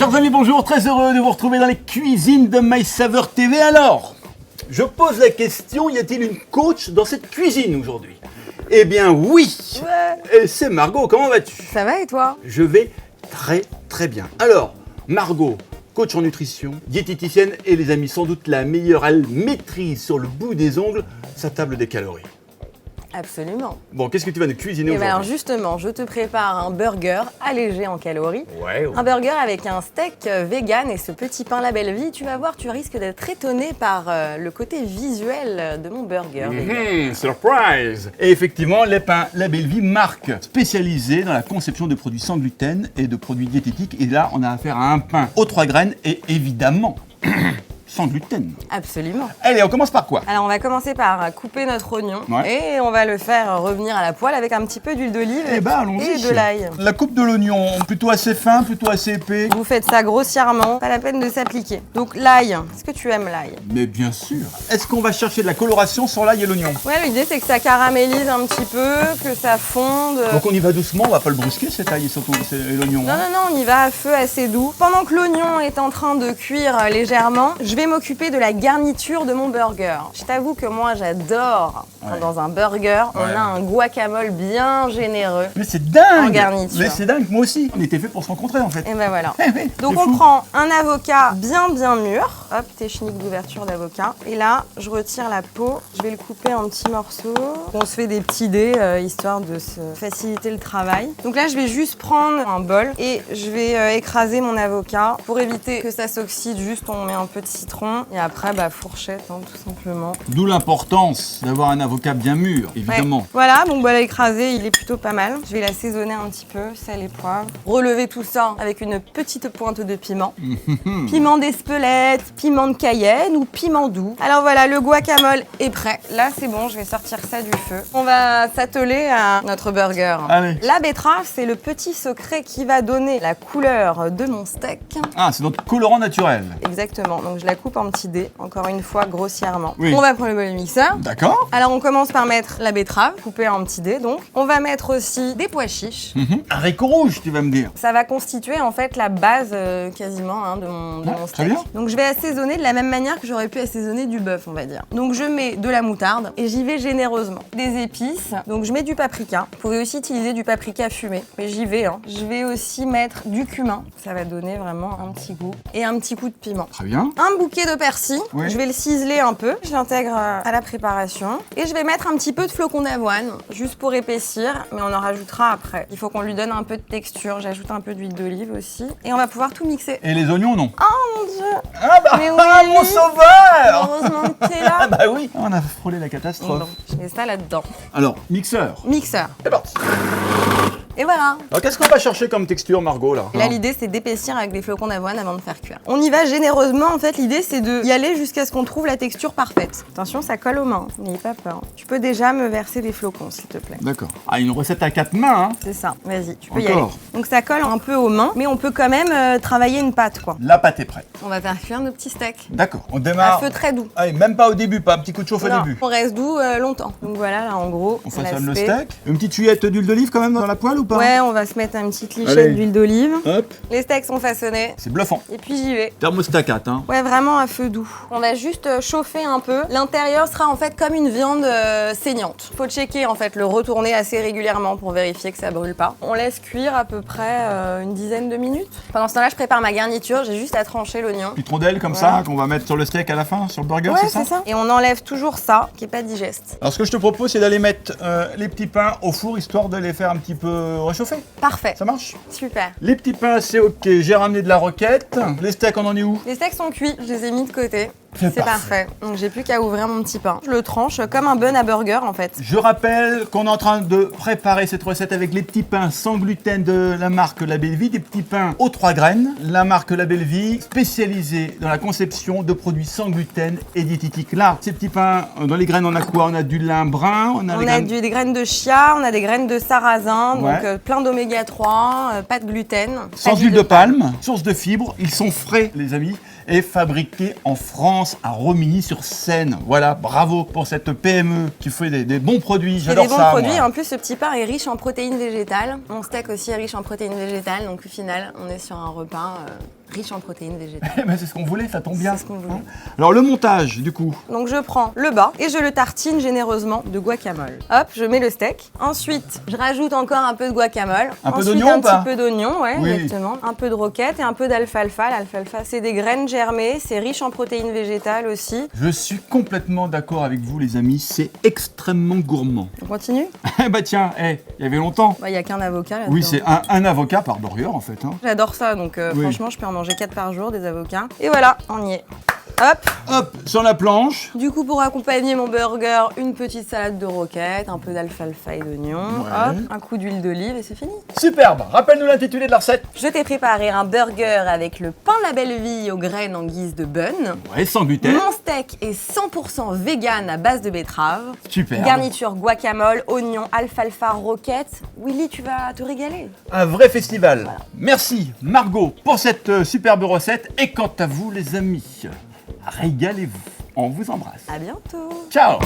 Chers amis, bonjour, très heureux de vous retrouver dans les cuisines de My Saveur TV. Alors, je pose la question, y a-t-il une coach dans cette cuisine aujourd'hui? Eh bien oui. Ouais. Et c'est Margot, comment vas-tu? Ça va et toi? Je vais très bien. Alors, Margot, coach en nutrition, diététicienne et les amis, sans doute la meilleure, elle maîtrise sur le bout des ongles sa table des calories. Absolument. Bon, qu'est-ce que tu vas nous cuisiner Et ben alors aujourd'hui? justement, je te prépare un burger allégé en calories. Ouais. Un burger avec un steak vegan et ce petit pain La Belle Vie. Tu vas voir, tu risques d'être étonné par le côté visuel de mon burger. vegan. Surprise! Et effectivement, les pains La Belle Vie, marque spécialisée dans la conception de produits sans gluten et de produits diététiques. Et là, on a affaire à un pain aux 3 graines et évidemment sans gluten. Absolument. Allez, on commence par quoi? Alors on va commencer par couper notre oignon Ouais. et on va le faire revenir à la poêle avec un petit peu d'huile d'olive Eh ben, allons-y. et de l'ail. La coupe de l'oignon, plutôt assez fin, plutôt assez épais. Vous faites ça grossièrement, pas la peine de s'appliquer. Donc l'ail, est-ce que tu aimes l'ail? Mais bien sûr. Est-ce qu'on va chercher de la coloration sur l'ail et l'oignon? Ouais, l'idée c'est que ça caramélise un petit peu, que ça fonde. Donc on y va doucement, on va pas le brusquer cet ail et surtout l'oignon. Non, on y va à feu assez doux. Pendant que l'oignon est en train de cuire légèrement, je vais m'occuper de la garniture de mon burger. Je t'avoue que moi j'adore quand dans un burger, on a un guacamole bien généreux. Mais c'est dingue! En garniture. Mais c'est dingue, moi aussi. On était fait pour se rencontrer en fait. Et ben voilà. Eh oui, Donc c'est on fou. prend un avocat bien mûr. Hop, technique d'ouverture d'avocat. Et là, je retire la peau. Je vais le couper en petits morceaux. On se fait des petits dés, histoire de se faciliter le travail. Donc là, je vais juste prendre un bol et je vais écraser mon avocat. Pour éviter que ça s'oxyde, juste on met un peu de citron. Et après, fourchette, hein, tout simplement. D'où l'importance d'avoir un avocat bien mûr, évidemment. Ouais. Voilà, mon bol écrasé, il est plutôt pas mal. Je vais l'assaisonner un petit peu, sel et poivre. Relever tout ça avec une petite pointe de piment. Piment d'Espelette, piment de Cayenne ou piment doux. Alors voilà, le guacamole est prêt. Là, c'est bon, je vais sortir ça du feu. On va s'atteler à notre burger. Allez. La betterave, c'est le petit secret qui va donner la couleur de mon steak. Ah, c'est notre colorant naturel. Exactement, donc je la coupe en petits dés, encore une fois grossièrement. Oui. On va prendre le bol mixeur. D'accord. Alors on commence par mettre la betterave, coupée en petits dés donc. On va mettre aussi des pois chiches. Haricot rouge, tu vas me dire. Ça va constituer en fait la base quasiment de mon très steak. bien. Donc je vais assaisonner de la même manière que j'aurais pu assaisonner du bœuf, on va dire. Donc je mets de la moutarde et j'y vais généreusement. Des épices, donc je mets du paprika. Vous pouvez aussi utiliser du paprika fumé, mais j'y vais. Je vais aussi mettre du cumin, ça va donner vraiment un petit goût. Et un petit coup de piment. Très bien. Un bouquet de persil, Oui. je vais le ciseler un peu, je l'intègre à la préparation et je vais mettre un petit peu de flocons d'avoine juste pour épaissir, mais on en rajoutera après. Il faut qu'on lui donne un peu de texture, j'ajoute un peu d'huile d'olive aussi et on va pouvoir tout mixer. Et les oignons, non? Oh mon dieu! Ah bah, Mais oui. mon sauveur! Heureusement que t'es Ah là! bah oui, on a frôlé la catastrophe. Bon, je mets ça là-dedans. Alors, mixeur. Mixeur. C'est parti. Et voilà! Alors, qu'est-ce qu'on va chercher comme texture, Margot, là? Et là, l'idée, c'est d'épaissir avec des flocons d'avoine avant de faire cuire. On y va généreusement. En fait, l'idée, c'est d'y aller jusqu'à ce qu'on trouve la texture parfaite. Attention, ça colle aux mains. N'ayez pas peur. Tu peux déjà me verser des flocons, s'il te plaît. D'accord. Ah, une recette à 4 mains, hein? C'est ça. Vas-y, tu peux y aller. Encore. Donc, ça colle un peu aux mains, mais on peut quand même travailler une pâte, quoi. La pâte est prête. On va faire cuire nos petits steaks. D'accord. On À démarre. feu très doux. Allez, même pas au début, pas un petit coup de chauffe au Non, début. on reste doux longtemps. Donc voilà, là, en gros, On façonne le l'aspect. steak. Une petite cuillette d'huile d'olive quand même dans la poêle ou pas? Ouais, on va se mettre une petite Allez. lichette d'huile d'olive. Hop. Les steaks sont façonnés. C'est bluffant. Et puis j'y vais. Thermostat 4, hein. Ouais, vraiment à feu doux. On va juste chauffer un peu. L'intérieur sera en fait comme une viande saignante. Faut checker en fait, le retourner assez régulièrement pour vérifier que ça brûle pas. On laisse cuire à peu près une dizaine de minutes. Pendant ce temps-là, je prépare ma garniture. J'ai juste à trancher l'oignon. Petite rondelle comme Voilà. ça qu'on va mettre sur le steak à la fin, sur le burger, Ouais, c'est ça? c'est ça. Et on enlève toujours ça, qui est pas digeste. Alors ce que je te propose, c'est d'aller mettre les petits pains au four, histoire de les faire un petit peu réchauffer. Parfait. Ça marche? Super. Les petits pains, c'est ok. J'ai ramené de la roquette. Les steaks, on en est où? Les steaks sont cuits, je les ai mis de côté. C'est C'est parfait. Donc j'ai plus qu'à ouvrir mon petit pain. Je le tranche comme un bun à burger en fait. Je rappelle qu'on est en train de préparer cette recette avec les petits pains sans gluten de la marque La Belle Vie, des petits pains aux 3 graines. La marque La Belle Vie, spécialisée dans la conception de produits sans gluten et diététiques. Là, ces petits pains, dans les graines, on a quoi? On a du lin brun, on a les On a graines... des graines de chia, on a des graines de sarrasin, Ouais. donc plein d'oméga 3, pas de gluten. Sans pas huile de palme, source de fibres, ils sont frais, les amis, et fabriqués en France, à Romilly-sur-Seine. Voilà, bravo pour cette PME qui fait des bons produits. C'est J'adore des bons ça. produits. moi. En plus, ce petit pain est riche en protéines végétales. Mon steak aussi est riche en protéines végétales. Donc, au final, on est sur un repas riche en protéines végétales. Eh ben, c'est ce qu'on voulait, ça tombe bien. C'est ce qu'on voulait. Alors le montage, du coup. Donc je prends le bas et je le tartine généreusement de guacamole. Hop, je mets le steak. Ensuite, je rajoute encore un peu de guacamole. Un peu Ensuite, d'oignon un ou pas petit peu d'oignon, ouais, Oui. exactement. Un peu de roquette et un peu d'alfalfa. L'alfalfa, c'est des graines germées, c'est riche en protéines végétales aussi. Je suis complètement d'accord avec vous, les amis. C'est extrêmement gourmand. On continue? Eh bah tiens, il y avait longtemps. Il n'y a qu'un avocat là-dedans. Oui, c'est un avocat par burger, en fait. Hein. J'adore ça, donc Oui. franchement, je peux en manger 4 par jour, des avocats. Et voilà, on y est. Hop. Hop, sur la planche. Du coup, pour accompagner mon burger, une petite salade de roquette, un peu d'alfalfa et d'oignon, Ouais. hop, un coup d'huile d'olive et c'est fini. Superbe. Rappelle-nous l'intitulé de la recette. Je t'ai préparé un burger avec le pain La Belle Vie aux graines en guise de bun. Ouais, sans gluten. Mon steak est 100% vegan à base de betterave. Super. Garniture guacamole, oignon, alfalfa, roquette. Willy, tu vas te régaler. Un vrai festival. Merci Margot pour cette superbe recette. Et quant à vous les amis, régalez-vous. On vous embrasse. À bientôt. Ciao.